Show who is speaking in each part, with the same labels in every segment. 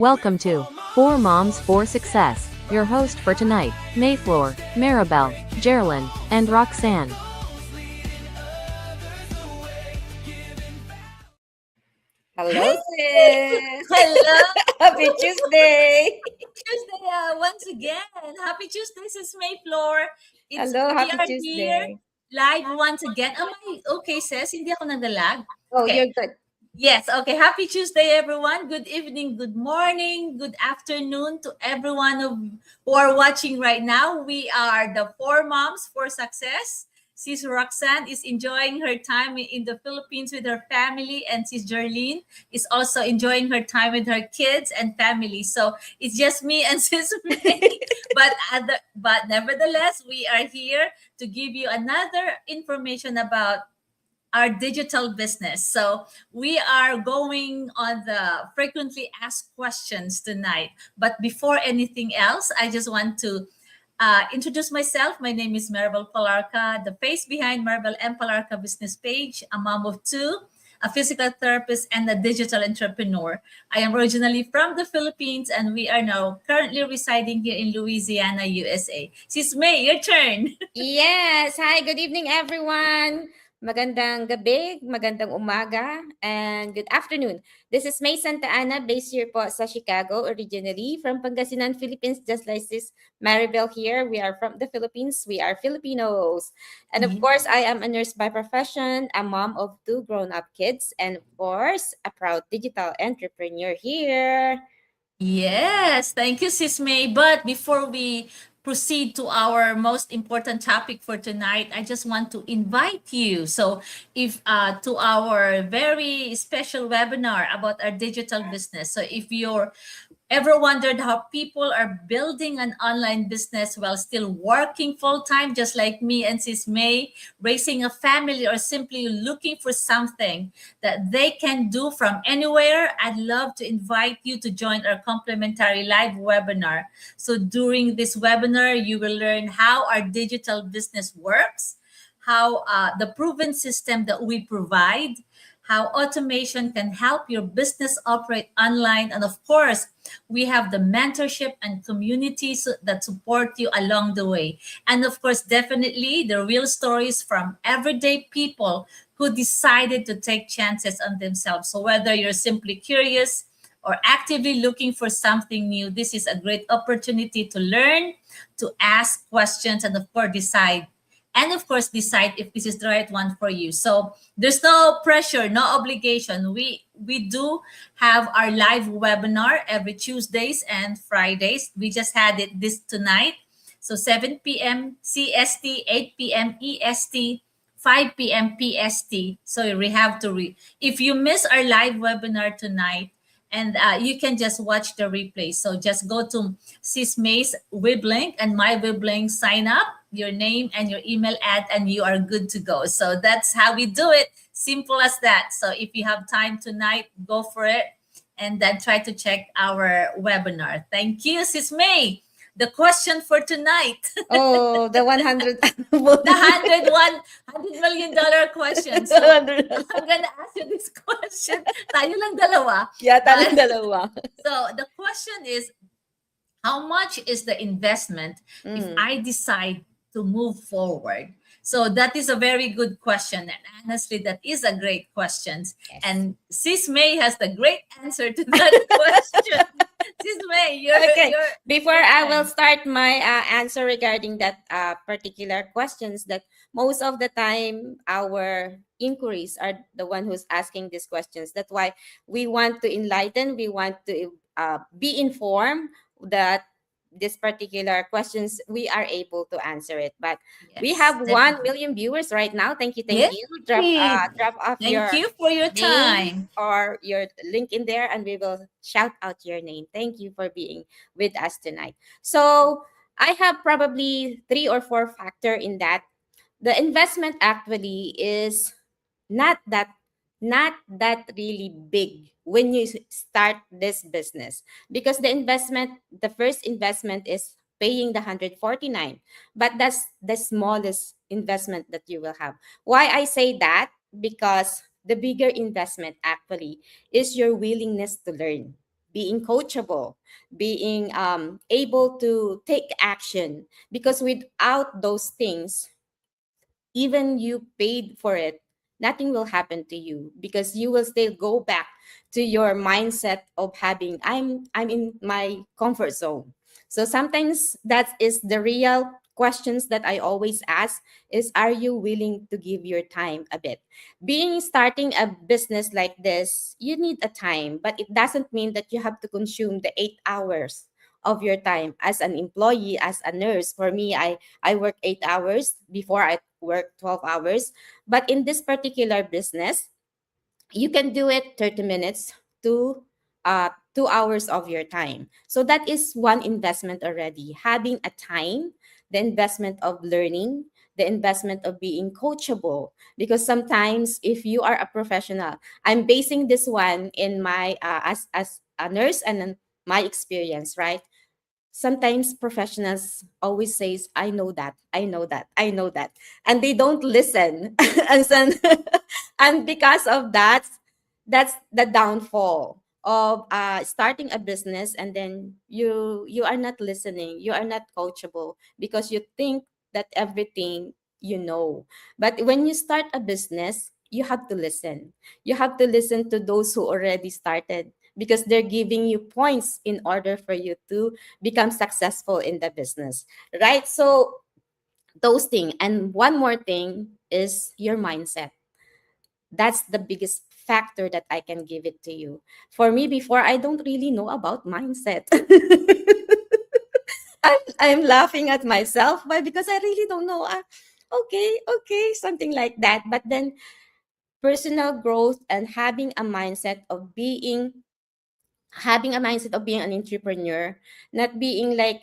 Speaker 1: Welcome to Four Moms for Success. Your host for tonight, Mayfloor, Maribel, Geraldine, and Roxanne.
Speaker 2: Hello, sis.
Speaker 3: Hello,
Speaker 2: Happy Tuesday.
Speaker 3: Tuesday once again. Happy Tuesday, Sis Mayfloor.
Speaker 2: Hello,
Speaker 3: We
Speaker 2: happy
Speaker 3: are here
Speaker 2: Tuesday.
Speaker 3: live once again. Am I okay, sis? Hindi ako nadalag?
Speaker 2: Oh,
Speaker 3: Okay.
Speaker 2: you're good.
Speaker 3: Yes, okay. Happy Tuesday, everyone. Good evening, good morning, good afternoon to everyone who are watching right now. We are the Four Moms for Success. Sis Roxanne is enjoying her time in the Philippines with her family, and Sis Jerlene is also enjoying her time with her kids and family. So it's just me and Sis May. But nevertheless, we are here to give you another information about our digital business. So we are going on the frequently asked questions tonight. But before anything else, I just want to introduce myself. My name is Maribel Palarca, the face behind Maribel M. Palarca business page, a mom of two, a physical therapist, and a digital entrepreneur. I am originally from the Philippines, and we are now currently residing here in Louisiana, USA. Sis May, your turn.
Speaker 2: Yes. Hi, good evening, everyone. Magandang gabi, magandang umaga, and good afternoon. This is May Santa Ana, based here po sa Chicago, originally from Pangasinan, Philippines, just like this Maribel here. We are from the Philippines. We are Filipinos. And of course, I am a nurse by profession, a mom of two grown-up kids, and of course, a proud digital entrepreneur here.
Speaker 3: Yes, thank you, Sis May. But before we proceed to our most important topic for tonight, I just want to invite you. So, if to our very special webinar about our digital business. So, if you're ever wondered how people are building an online business while still working full time, just like me and Sis May, raising a family, or simply looking for something that they can do from anywhere? I'd love to invite you to join our complimentary live webinar. So during this webinar, you will learn how our digital business works, how the proven system that we provide, how automation can help your business operate online, and of course, we have the mentorship and communities that support you along the way. And of course, definitely the real stories from everyday people who decided to take chances on themselves. So whether you're simply curious or actively looking for something new, this is a great opportunity to learn, to ask questions, and of course, decide if this is the right one for you. So there's no pressure, no obligation. We do have our live webinar every Tuesdays and Fridays. We just had it this tonight. So 7 p.m. CST, 8 p.m. EST, 5 p.m. PST. So we have to if you miss our live webinar tonight, and you can just watch the replay. So just go to Sis May's web link and my web link, sign up, your name and your email ad, and you are good to go. So that's how we do it. Simple as that. So if you have time tonight, go for it, and then try to check our webinar. Thank you, Sis May. The question for tonight.
Speaker 2: Oh, the 100.
Speaker 3: The 100 million question. So I'm gonna ask you this question. Tayo lang dalawa.
Speaker 2: Yeah,
Speaker 3: But-
Speaker 2: talang dalawa.
Speaker 3: So the question is, how much is the investment if I decide to move forward? So that is a very good question. And honestly, that is a great question.
Speaker 2: Yes.
Speaker 3: And Sis May has the great answer to that question. Sis May,
Speaker 2: Okay.
Speaker 3: you're
Speaker 2: Before I will start my answer regarding that particular questions, that most of the time our inquiries are the one who's asking these questions. That's why we want to enlighten, we want to be informed that this particular questions we are able to answer it. But we
Speaker 3: Yes,
Speaker 2: have 1
Speaker 3: definitely.
Speaker 2: million viewers right now. Thank you,
Speaker 3: Yes.
Speaker 2: you. Drop off your
Speaker 3: Thank you for your
Speaker 2: name
Speaker 3: time.
Speaker 2: or your link in there, and we will shout out your name. Thank you for being with us tonight. So I have probably 3 or 4 factor in that. The investment actually is not that really big when you start this business, because the first investment is paying the 149, but that's the smallest investment that you will have. Why I say that? Because the bigger investment actually is your willingness to learn. being coachable, being able to take action. Because without those things, even you paid for it, nothing will happen to you, because you will still go back to your mindset of having, I'm in my comfort zone. So sometimes that is the real questions that I always ask is, are you willing to give your time a bit? Being starting a business like this, you need a time, but it doesn't mean that you have to consume the 8 hours of your time as an employee, as a nurse. For me, I work 8 hours. Before I work 12 hours. But in this particular business, you can do it 30 minutes to 2 hours of your time. So that is one investment already. Having a time, the investment of learning, the investment of being coachable. Because sometimes if you are a professional, I'm basing this one in my as a nurse and in my experience, right? Sometimes professionals always says, I know that, I know that, I know that, and they don't listen. and then, and because of that, that's the downfall of starting a business. And then you are not listening, you are not coachable, because you think that everything you know. But when you start a business, you have to listen. You have to listen to those who already started, because they're giving you points in order for you to become successful in the business, right? So those things. And one more thing is your mindset. That's the biggest factor that I can give it to you. For me, before, I don't really know about mindset. I'm laughing at myself, but because I really don't know. Okay, okay, something like that. But then personal growth and having a mindset of being an entrepreneur, not being like,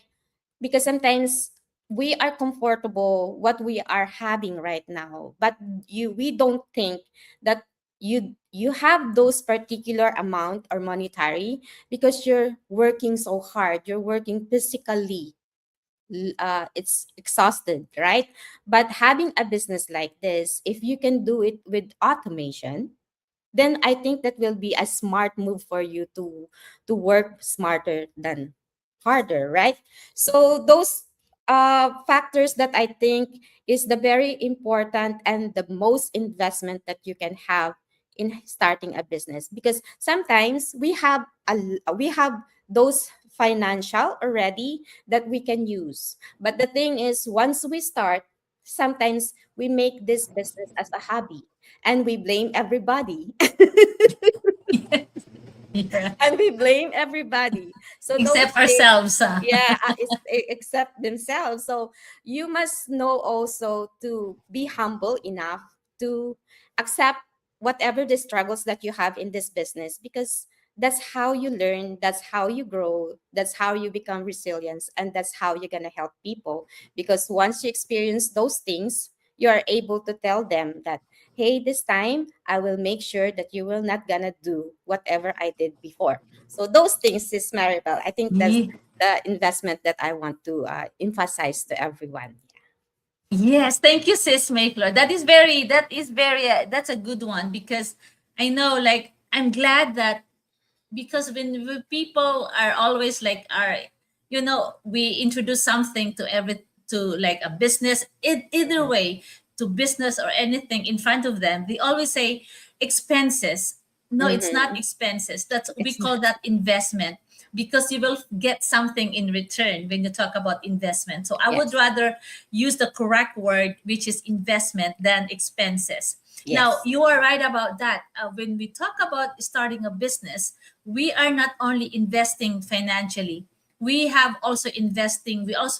Speaker 2: because sometimes we are comfortable what we are having right now, but we don't think that you have those particular amount or monetary, because you're working so hard, you're working physically, it's exhausted, right? But having a business like this, if you can do it with automation, then I think that will be a smart move for you to work smarter than harder, right? So those factors that I think is the very important and the most investment that you can have in starting a business, because sometimes we have those financial already that we can use, but the thing is, once we start, sometimes we make this business as a hobby and we blame everybody.
Speaker 3: Yeah.
Speaker 2: And we blame everybody. So those
Speaker 3: Except
Speaker 2: things,
Speaker 3: ourselves.
Speaker 2: yeah, except themselves. So you must know also to be humble enough to accept whatever the struggles that you have in this business, because that's how you learn, that's how you grow, that's how you become resilient, and that's how you're going to help people. Because once you experience those things, you are able to tell them that, hey, this time I will make sure that you will not gonna do whatever I did before. So those things is Maribel. I think that's
Speaker 3: Ye-
Speaker 2: the investment that I want to emphasize to everyone.
Speaker 3: Yes, thank you, Sis Mayflower. That's a good one, because I know, like, I'm glad that, because when people are always like, are, we introduce something to like a business, either way, to business or anything in front of them, they always say expenses. No, it's not
Speaker 2: Mm-hmm.
Speaker 3: expenses, that's, we
Speaker 2: It's not.
Speaker 3: call that investment, because you will get something in return when you talk about investment. So I would
Speaker 2: Yes.
Speaker 3: rather use the correct word, which is investment, than expenses. Now,
Speaker 2: Yes.
Speaker 3: you are right about that. When we talk about starting a business, we are not only investing financially, we also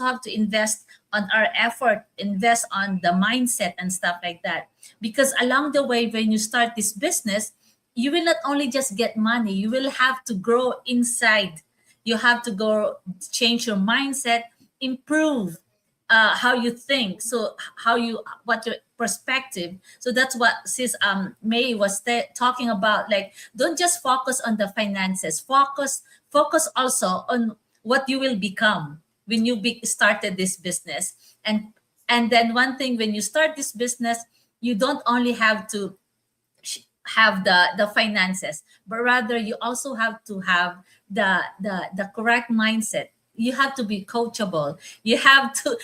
Speaker 3: have to invest on our effort, invest on the mindset and stuff like that. Because along the way, when you start this business, you will not only just get money, you will have to grow inside. You have to go change your mindset, improve how you think, so how you, what your perspective. So that's what sis May was talking about, like, don't just focus on the finances, focus also on what you will become when you started this business. And then one thing, when you start this business, you don't only have to have the finances, but rather you also have to have the correct mindset. You have to be coachable. You have to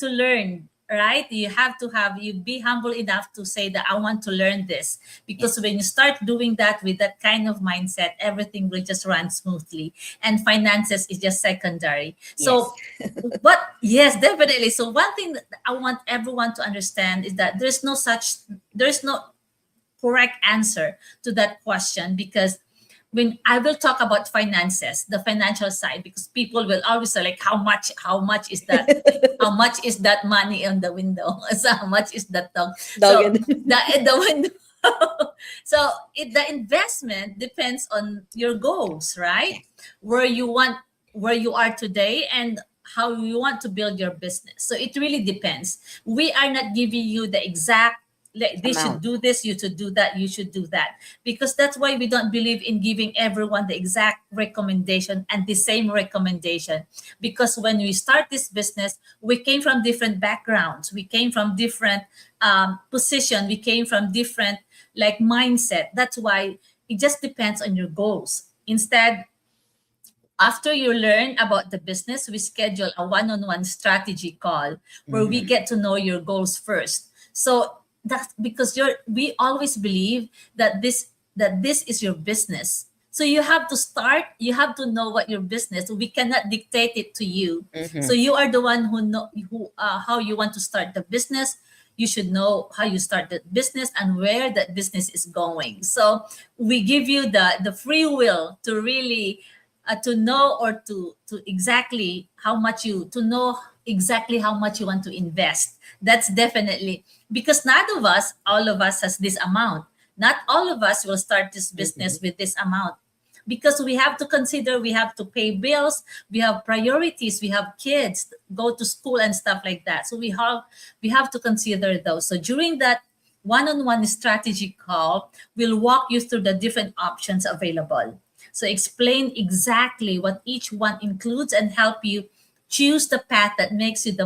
Speaker 3: learn, right? You have to have you be humble enough to say that I want to learn this, because when you start doing that with that kind of mindset, everything will just run smoothly, and finances is just secondary.
Speaker 2: Yes.
Speaker 3: So but yes, definitely. So one thing that I want everyone to understand is that there's no correct answer to that question, because when I will talk about finances, the financial side, because people will always say like how much is that, how much is that money on the window, so how much is that dog,
Speaker 2: Dog
Speaker 3: so
Speaker 2: and
Speaker 3: the window. So the investment depends on your goals, right? Where you want, where you are today, and how you want to build your business. So it really depends. We are not giving you the exact, like they should
Speaker 2: amount.
Speaker 3: do this, you should do that, you should do that, because that's why we don't believe in giving everyone the exact recommendation and the same recommendation. Because when we start this business, we came from different backgrounds, we came from different position, we came from different like mindset. That's why it just depends on your goals. Instead, after you learn about the business, we schedule a one-on-one strategy call where we
Speaker 2: Mhm.
Speaker 3: get to know your goals first. So that's because we always believe that this is your business. So you have to start, you have to know what your business. We cannot dictate it to you. So
Speaker 2: Mhm.
Speaker 3: you are the one who know how you want to start the business. You should know how you start the business and where that business is going. So we give you the free will to really to know, or to exactly how much you to know exactly how much you want to invest. That's definitely, because none of us, all of us has this amount. Not all of us will start this
Speaker 2: Mhm.
Speaker 3: business with this amount, because we have to consider, we have to pay bills, we have priorities, we have kids go to school and stuff like that. So we have to consider those. So during that one-on-one strategy call, we'll walk you through the different options available. So explain exactly what each one includes and help you choose the path that makes the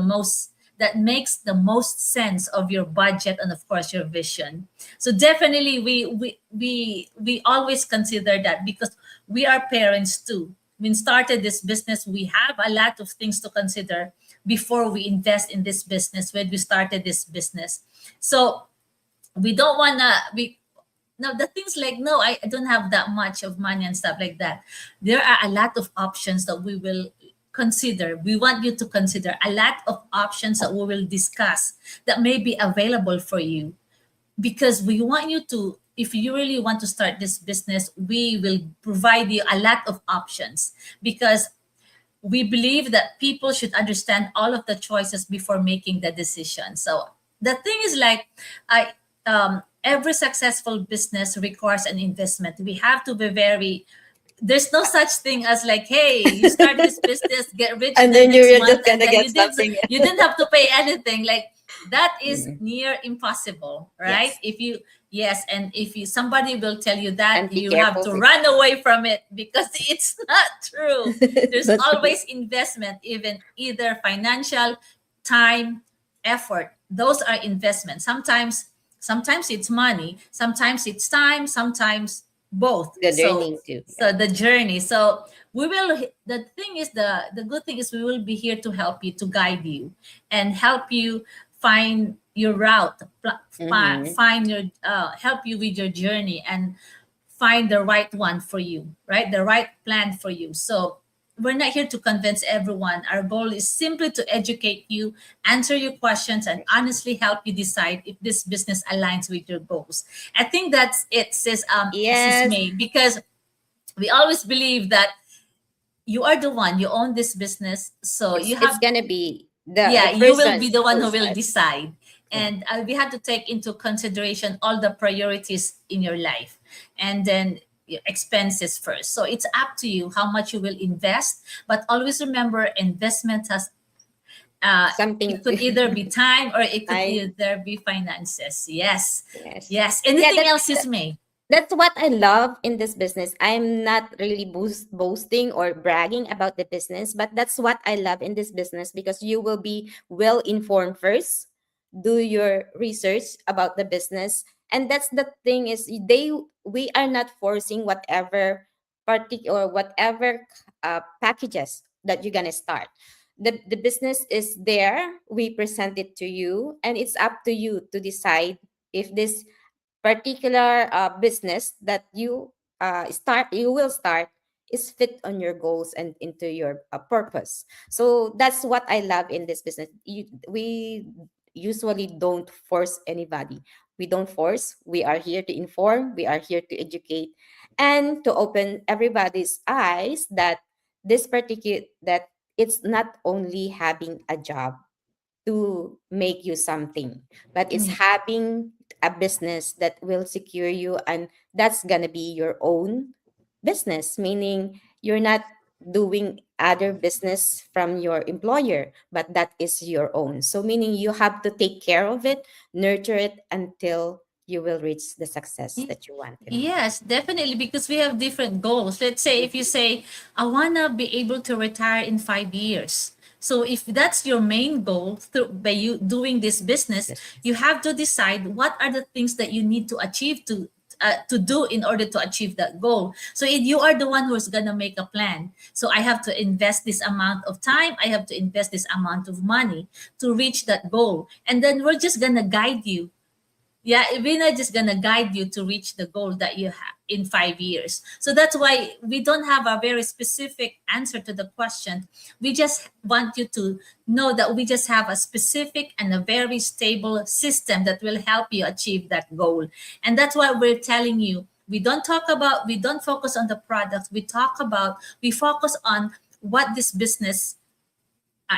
Speaker 3: most sense of your budget and of course your vision. So definitely we always consider that, because we are parents too. When started this business, we have a lot of things to consider before we invest in this business, when we started this business. So we don't wanna we no, the things like, no, I don't have that much of money and stuff like that. There are a lot of options that we will consider. We want you to consider a lot of options that we will discuss that may be available for you, because we want you to, if you really want to start this business, we will provide you a lot of options, because we believe that people should understand all of the choices before making the decision. So the thing is like, I every successful business requires an investment. We have to be very, there's no such thing as like, hey, you start this business, get rich
Speaker 2: And
Speaker 3: the
Speaker 2: then
Speaker 3: next
Speaker 2: you're
Speaker 3: month,
Speaker 2: just
Speaker 3: and
Speaker 2: gonna
Speaker 3: then
Speaker 2: get something.
Speaker 3: you didn't have to pay anything. Like that is
Speaker 2: Mhm.
Speaker 3: near impossible, right?
Speaker 2: Yes.
Speaker 3: If you yes, and if you somebody will tell you that,
Speaker 2: And be
Speaker 3: you have
Speaker 2: careful
Speaker 3: to
Speaker 2: with
Speaker 3: run away from it, because it's not true.
Speaker 2: it's
Speaker 3: There's
Speaker 2: not true.
Speaker 3: always investment, even either financial, time, effort. Those are investments. Sometimes it's money, sometimes it's time, sometimes both.
Speaker 2: The
Speaker 3: So
Speaker 2: learning too. Yeah.
Speaker 3: so the journey. So we will, the thing is, the good thing is we will be here to help you, to guide you and help you find your route,
Speaker 2: Mhm.
Speaker 3: find your help you with your journey, and find the right one for you, right? The right plan for you. So we're not here to convince everyone. Our goal is simply to educate you, answer your questions, and honestly help you decide if this business aligns with your goals. I think that's it, sis
Speaker 2: Yes.
Speaker 3: May, because we always believe that you are the one, you own this business, so you
Speaker 2: It's
Speaker 3: have,
Speaker 2: gonna be the
Speaker 3: yeah, you will be
Speaker 2: person
Speaker 3: the one
Speaker 2: who
Speaker 3: who will
Speaker 2: decide.
Speaker 3: decide.
Speaker 2: Yeah.
Speaker 3: And we have to take into consideration all the priorities in your life, and then your expenses first. So it's up to you how much you will invest, but always remember, investment has
Speaker 2: Something
Speaker 3: it could
Speaker 2: to
Speaker 3: either be time or it could
Speaker 2: I
Speaker 3: either be finances. Yes.
Speaker 2: yes.
Speaker 3: Yes,
Speaker 2: Yeah,
Speaker 3: anything else is May?
Speaker 2: that's what I love in this business. I'm not really boasting or bragging about the business, but that's what I love in this business, because you will be well informed first. Do your research about the business. And that's the thing is we are not forcing whatever or whatever packages that you're gonna start. The business is there. We present it to you, and it's up to you to decide if this particular business that you will start is fit on your goals and into your purpose. So that's what I love in this business. We usually don't force anybody. We don't force. We are here to inform, we are here to educate, and to open everybody's eyes that this particular that it's not only having a job to make you something, but it's
Speaker 3: Yeah.
Speaker 2: having a business that will secure you, and that's gonna be your own business, meaning you're not doing other business from your employer, but that is your own. So meaning you have to take care of it, nurture it until you will reach the success
Speaker 3: Y-
Speaker 2: that you want in life.
Speaker 3: Yes, definitely, because we have different goals. Let's say if you say, I want to be able to retire in 5 years. So if that's your main goal through by you doing this business,
Speaker 2: Yes.
Speaker 3: you have to decide what are the things that you need to achieve to do in order to achieve that goal. So you are the one who's gonna make a plan. So I have to invest this amount of time. I have to invest this amount of money to reach that goal, and then we're just gonna guide you. Yeah, we're not just gonna guide you to reach the goal that you have in 5 years. So that's why we don't have a very specific answer to the question. We just want you to know that we just have a specific and a very stable system that will help you achieve that goal. And that's why we're telling you, we don't focus on the product. We focus on what this business,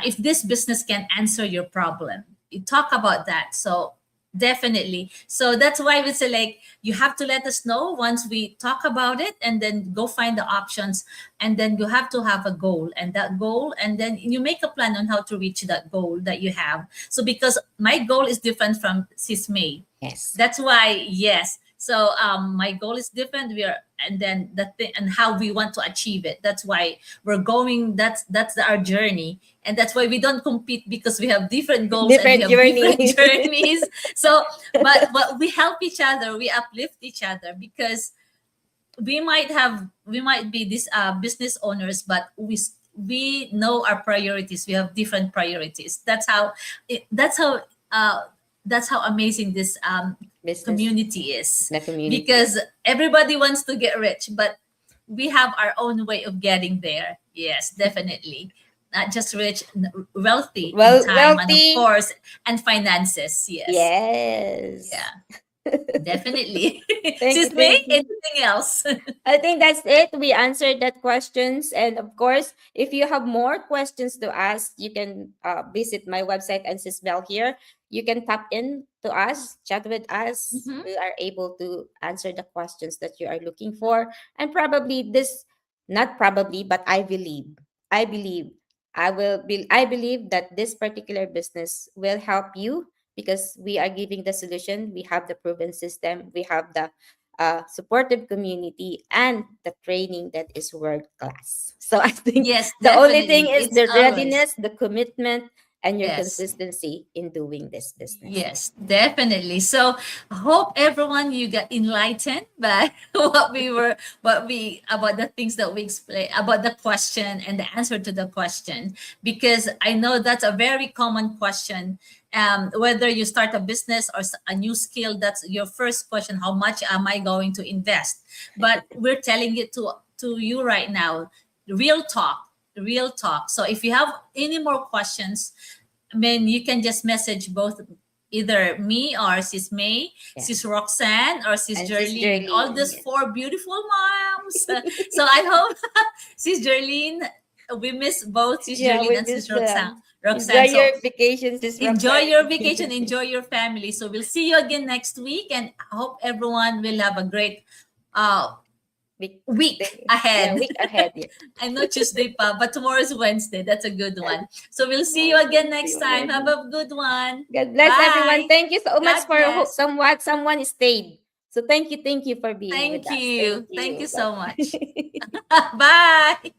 Speaker 3: if this business can answer your problem. You talk about that. So definitely. So that's why we say, like, you have to let us know once we talk about it, and then go find the options, and then you have to have a goal, and then you make a plan on how to reach that goal that you have. So because my goal is different from Sis May,
Speaker 2: Yes.
Speaker 3: that's why, yes. So my goal is different. And then the thing and how we want to achieve it. That's why we're going. That's our journey, and that's why we don't compete, because we have different goals and we
Speaker 2: Different
Speaker 3: have different
Speaker 2: journeys.
Speaker 3: journeys. So, but we help each other. We uplift each other, because we might be these business owners, but we know our priorities. We have different priorities. Uh, that's how amazing this
Speaker 2: Business,
Speaker 3: community is,
Speaker 2: the community.
Speaker 3: because everybody wants to get rich, but we have our own way of getting there. Yes, definitely. Not just rich, wealthy in time, and of
Speaker 2: Wealthy.
Speaker 3: course, and finances. Yes.
Speaker 2: Yes.
Speaker 3: Yeah, definitely.
Speaker 2: Thank you,
Speaker 3: Sis May,
Speaker 2: thank you.
Speaker 3: anything else?
Speaker 2: I think that's it. We answered that questions. And of course, if you have more questions to ask, you can visit my website and Bell here. You can tap in to us, chat with us.
Speaker 3: Mhm.
Speaker 2: We are able to answer the questions that you are looking for. And probably this, not probably, but I believe, I believe that this particular business will help you, because we are giving the solution. We have the proven system. We have the supportive community, and the training that is world class. So I think
Speaker 3: Yes,
Speaker 2: the only thing
Speaker 3: definitely.
Speaker 2: is
Speaker 3: It's
Speaker 2: the
Speaker 3: always.
Speaker 2: readiness, the commitment, and your
Speaker 3: Yes.
Speaker 2: consistency in doing this business.
Speaker 3: Yes, definitely. So I hope everyone you got enlightened by what we about the things that we explain about the question and the answer to the question, because I know that's a very common question. Whether you start a business or a new skill, that's your first question: how much am I going to invest? But we're telling it to you right now, real talk, real talk. So if you have any more questions, I mean, you can just message both, either me or Sis May,
Speaker 2: Yeah.
Speaker 3: Sis Roxanne, or Sis
Speaker 2: And Sis
Speaker 3: Jerlene. All
Speaker 2: Jerlene,
Speaker 3: these
Speaker 2: yes.
Speaker 3: 4 beautiful moms. So I hope Sis Jerlene, we miss both Sis
Speaker 2: Yeah,
Speaker 3: Jerlene
Speaker 2: we
Speaker 3: and Sis
Speaker 2: miss
Speaker 3: Roxanne.
Speaker 2: them. Enjoy
Speaker 3: Roxanne. So
Speaker 2: your vacations this
Speaker 3: enjoy your vacation, enjoy your family. So we'll see you again next week, and I hope everyone will have a great week
Speaker 2: Yeah,
Speaker 3: ahead.
Speaker 2: week ahead. Yeah.
Speaker 3: I know Tuesday pa, but tomorrow is Wednesday. That's a good one. So we'll see you again next time. Have a good one.
Speaker 2: God bless everyone.
Speaker 3: Bye.
Speaker 2: Thank you so much
Speaker 3: God
Speaker 2: for
Speaker 3: bless.
Speaker 2: someone stayed. So thank you for being with
Speaker 3: Thank
Speaker 2: us.
Speaker 3: you. Thank you so
Speaker 2: Bye.
Speaker 3: much. Bye.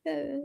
Speaker 2: Bye.